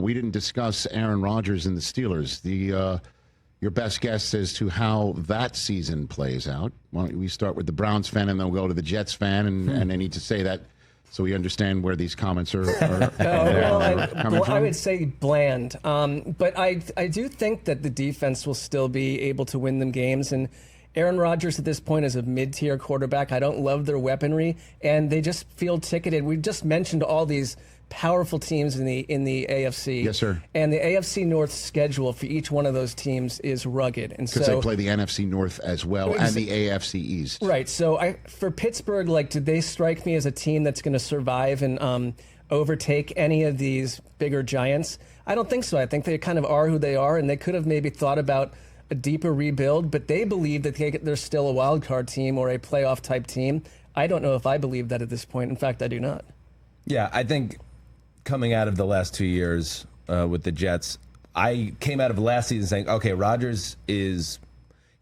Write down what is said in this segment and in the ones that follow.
we didn't discuss Aaron Rodgers and the Steelers. Your best guess as to how that season plays out. Why don't we start with the Browns fan and then we'll go to the Jets fan, and I need to say that so we understand where these comments are coming from. I would say bland, but I do think that the defense will still be able to win them games. And Aaron Rodgers at this point is a mid-tier quarterback. I don't love their weaponry, and they just feel ticketed. We just mentioned all these powerful teams in the AFC. Yes, sir. And the AFC North schedule for each one of those teams is rugged. And because they play the NFC North as well and the AFC East. Right. So for Pittsburgh, did they strike me as a team that's going to survive and overtake any of these bigger giants? I don't think so. I think they kind of are who they are, and they could have maybe thought about a deeper rebuild, but they believe that they're still a wild card team or a playoff type team. I don't know if I believe that at this point. In fact, I do not. Yeah, I think coming out of the last 2 years with the Jets, I came out of last season saying, okay, Rodgers he's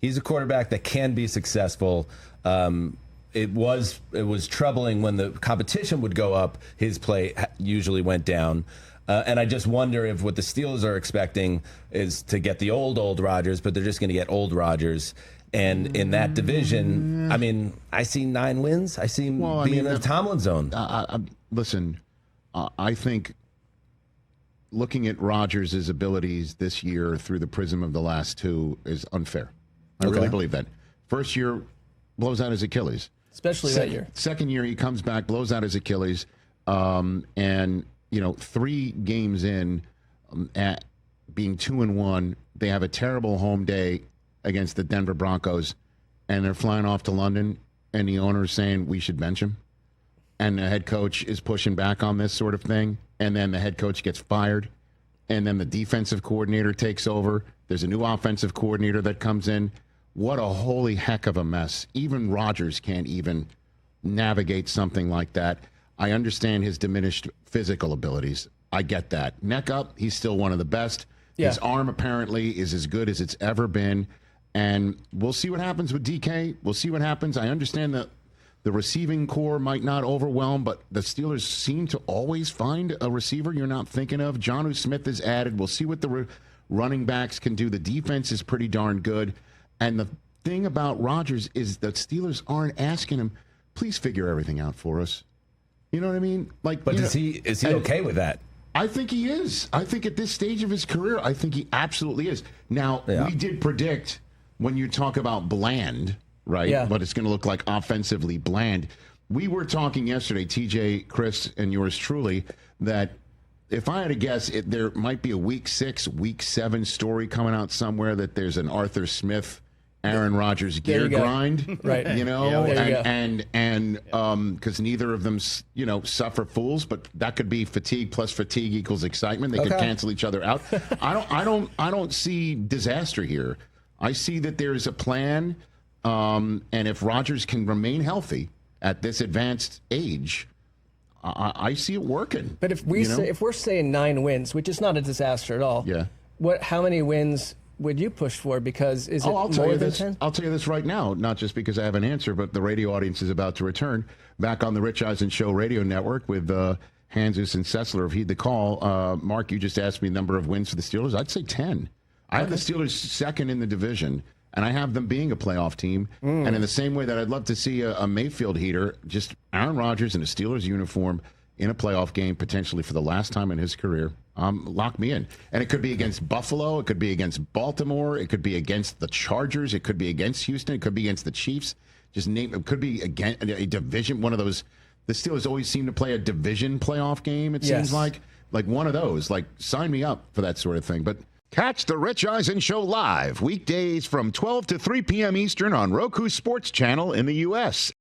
a quarterback that can be successful. It was troubling when the competition would go up, his play usually went down. And I just wonder if what the Steelers are expecting is to get the old Rodgers, but they're just going to get old Rodgers. And in that division, I mean, I see 9 wins. I see being in the Tomlin zone. Listen, I think looking at Rodgers' abilities this year through the prism of the last 2 is unfair. I really believe that. First year, blows out his Achilles. Especially that year. Second year, he comes back, blows out his Achilles. And, 3 games in at being 2-1, they have a terrible home day against the Denver Broncos, and they're flying off to London, and the owner's saying we should bench him. And the head coach is pushing back on this sort of thing, and then the head coach gets fired, and then the defensive coordinator takes over. There's a new offensive coordinator that comes in. What a holy heck of a mess. Even Rodgers can't even navigate something like that. I understand his diminished physical abilities. I get that. Neck up, he's still one of the best. Yeah. His arm apparently is as good as it's ever been, and we'll see what happens with DK. We'll see what happens. I understand that the receiving core might not overwhelm, but the Steelers seem to always find a receiver you're not thinking of. Jonnu Smith is added. We'll see what the running backs can do. The defense is pretty darn good. And the thing about Rodgers is that Steelers aren't asking him, please figure everything out for us. You know what I mean? But is he okay with that? I think he is. I think at this stage of his career, I think he absolutely is. Now, we did predict when you talk about bland, right? Yeah. What it's going to look like offensively bland. We were talking yesterday, TJ, Chris, and yours truly, that if I had to guess, there might be a week 6, week 7 story coming out somewhere that there's an Arthur Smith, Aaron Rodgers gear grind, right? And because neither of them, suffer fools, but that could be fatigue plus fatigue equals excitement. They could cancel each other out. I don't see disaster here. I see that there's a plan, and if Rodgers can remain healthy at this advanced age, I see it working. But if we're saying 9 wins, which is not a disaster at all, how many wins would you push for? Because is it I'll tell more you than this. 10? I'll tell you this right now, not just because I have an answer, but the radio audience is about to return back on the Rich Eisen Show radio network with Hanzus and Sessler of Heed the Call. Mark, you just asked me the number of wins for the Steelers. I'd say 10. I have the Steelers second in the division, and I have them being a playoff team. And in the same way that I'd love to see a Mayfield heater, just Aaron Rodgers in a Steelers uniform in a playoff game, potentially for the last time in his career. Lock me in. And it could be against Buffalo. It could be against Baltimore. It could be against the Chargers. It could be against Houston. It could be against the Chiefs. It could be against a division, one of those. The Steelers always seem to play a division playoff game, it seems like one of those. Sign me up for that sort of thing. But catch the Rich Eisen Show live weekdays from 12 to 3 p.m. Eastern on Roku Sports Channel in the U.S.